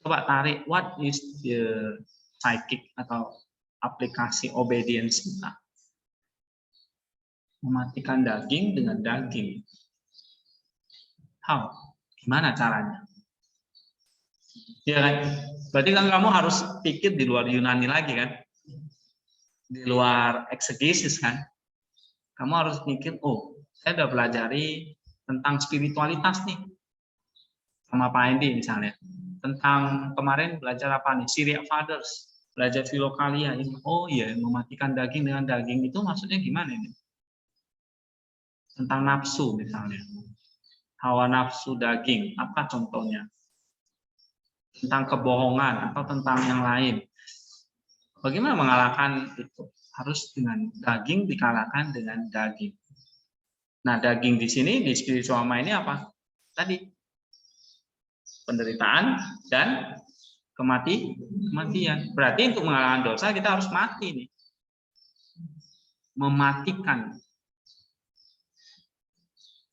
Speaker 1: coba tarik what is the psychic atau aplikasi obedience kita. Mematikan daging dengan daging. How? Gimana caranya? Ya kan? Berarti kan kamu harus pikir di luar Yunani lagi kan? Di luar eksegesis kan? Kamu harus mikir, oh, saya udah pelajari tentang spiritualitas nih. Sama Pak Andy misalnya. Tentang kemarin belajar apa nih? Syriac Fathers. Belajar filokalia. Oh iya, mematikan daging dengan daging itu maksudnya gimana ini? Tentang nafsu misalnya, hawa nafsu daging, apa contohnya? Tentang kebohongan atau tentang yang lain. Bagaimana mengalahkan itu? Harus dengan daging dikalahkan dengan daging. Nah, daging di sini di spiritual mind ini apa? Tadi penderitaan dan kematian. Berarti untuk mengalahkan dosa kita harus mati nih. Mematikan.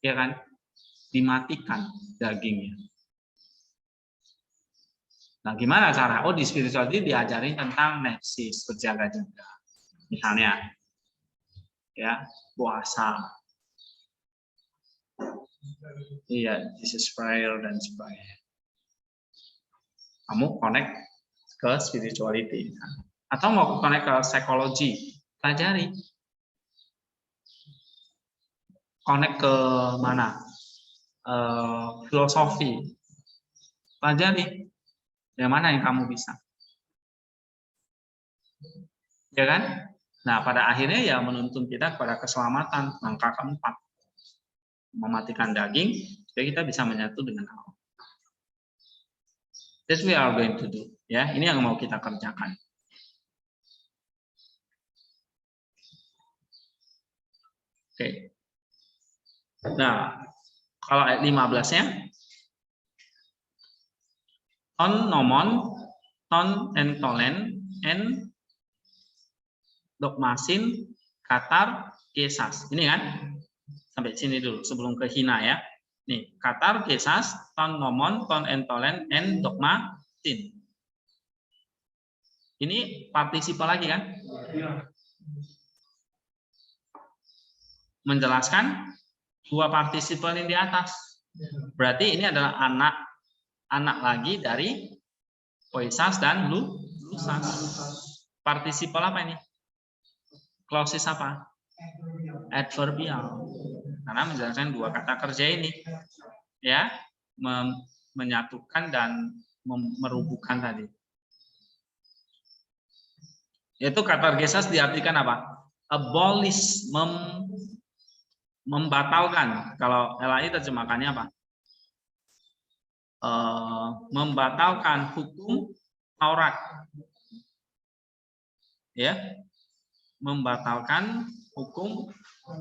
Speaker 1: Ya kan? Dimatikan dagingnya. Nah, gimana cara? Oh, di spirituality diajarin tentang nefsis, berjaga-jaga. Misalnya, ya, puasa. Iya, Jesus prayer dan sebagainya. Kamu connect ke spirituality. Atau mau connect ke psikologi, pelajari. Connect ke mana? Filosofi, pelajari. Yang mana yang kamu bisa? Ya kan? Nah, pada akhirnya ya menuntun kita kepada keselamatan. Langkah keempat, mematikan daging supaya kita bisa menyatu dengan Allah. That we are going to do. Ya, ini yang mau kita kerjakan. Oke. Nah, kalau ayat 15-nya, ton nomon, ton entolen, en dokmasin, katar, kesas. Ini kan? Sampai sini dulu sebelum ke hina ya. Nih, katar, kesas, ton nomon, ton entolen, en dokmasin. Ini partisipal lagi kan? Menjelaskan dua partisiple yang di atas. Berarti ini adalah anak lagi dari poisas dan lusas. Partisiple apa ini? Clauses apa? Adverbial. Karena menjelaskan dua kata kerja ini, ya, menyatukan dan merubuhkan tadi. Yaitu kata gesas diartikan apa? Abolish, membatalkan. Kalau LAI terjemahkannya apa? Membatalkan hukum Taurat. Ya. Membatalkan hukum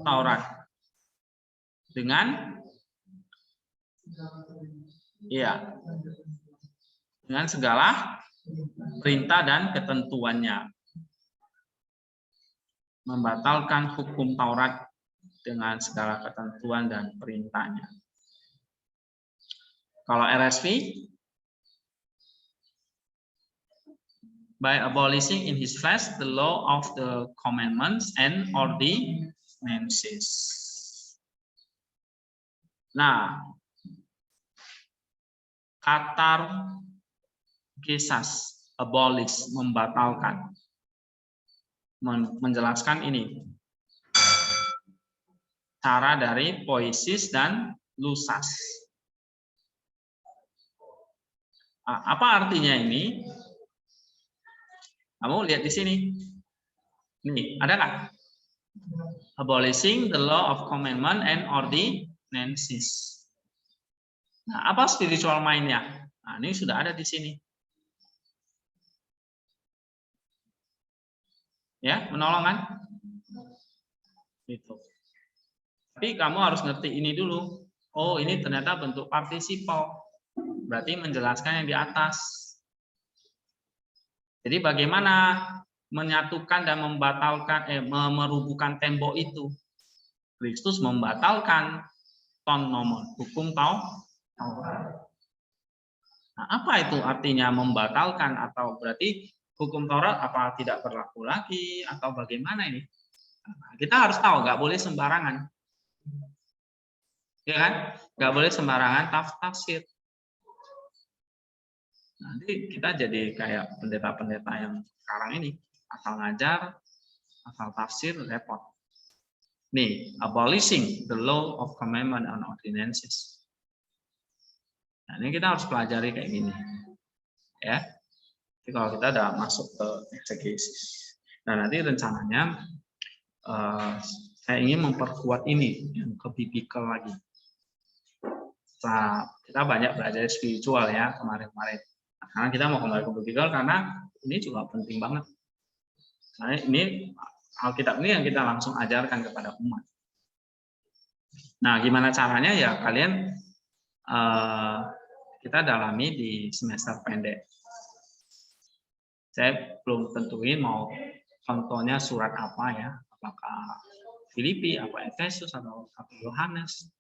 Speaker 1: Taurat. Dengan segala perintah dan ketentuannya. Membatalkan hukum Taurat dengan segala ketentuan dan perintahnya. Kalau RSV, by abolishing in his flesh the law of the commandments and ordinances. Nah, katar gesas, abolish, membatalkan, menjelaskan ini cara dari poiesis dan lusas. Apa artinya ini? Kamu lihat di sini. Ini ada nggak? Abolishing the law of commandment and ordinances. Nah, apa spiritual mind-nya? Nah, ini sudah ada di sini. Ya, menolong kan? Gitu. Tapi kamu harus ngerti ini dulu. Oh, ini ternyata bentuk partisipal. Berarti menjelaskan yang di atas. Jadi bagaimana menyatukan dan membatalkan, merubuhkan tembok itu? Kristus membatalkan ton nomor hukum Taurat. Nah, apa itu artinya membatalkan? Atau berarti hukum Taurat apa tidak berlaku lagi? Atau bagaimana ini? Nah, kita harus tahu, nggak boleh sembarangan. Ya kan? Nggak boleh sembarangan tafsir. Nanti kita jadi kayak pendeta-pendeta yang sekarang ini. Asal ngajar, asal tafsir, repot. Nih, abolishing the law of commandment and ordinances. Nah, ini kita harus pelajari kayak gini. Ya. Jadi kalau kita udah masuk ke exegesis. Nah, nanti rencananya saya ingin memperkuat ini yang ke biblical lagi. Nah, kita banyak belajar spiritual ya kemarin-kemarin. Nah, karena kita mau kembali ke biblical karena ini juga penting banget. Nah, ini Alkitab ini yang kita langsung ajarkan kepada umat. Nah, gimana caranya ya kalian kita dalami di semester pendek. Saya belum tentuin mau contohnya surat apa ya, apakah Filipi, apa Efesus atau Yohanes.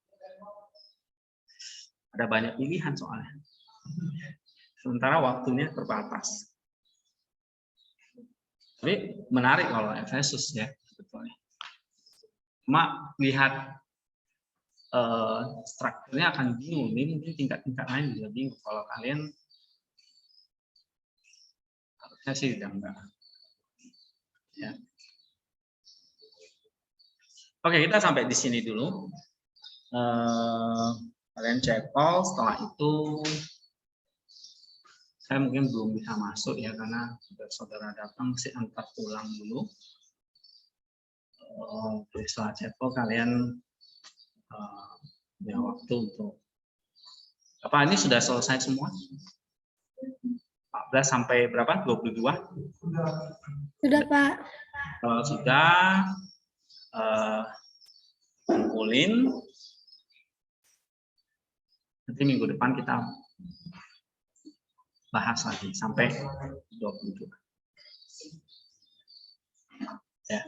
Speaker 1: Ada banyak pilihan soalnya. Sementara waktunya terbatas. Tapi menarik kalau Efesus ya sebetulnya. Cuma lihat strukturnya akan bingung. Ini mungkin tingkat-tingkat lain juga bingung. Kalau kalian harusnya sih udah enggak. Ya. Oke, kita sampai di sini dulu. Kalian cekol, setelah itu saya mungkin belum bisa masuk ya karena saudara datang mesti antar pulang dulu. Setelah cepo kalian punya waktu untuk apa ini sudah selesai semua? 14 sampai berapa? 22?
Speaker 2: Sudah, Pak.
Speaker 1: Kalau sudah kumpulin, nanti minggu depan kita bahas lagi sampai 22. Ya.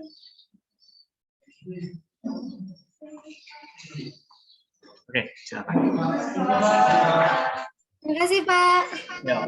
Speaker 1: Oke, silakan.
Speaker 2: Terima kasih, Pak.
Speaker 1: Ya.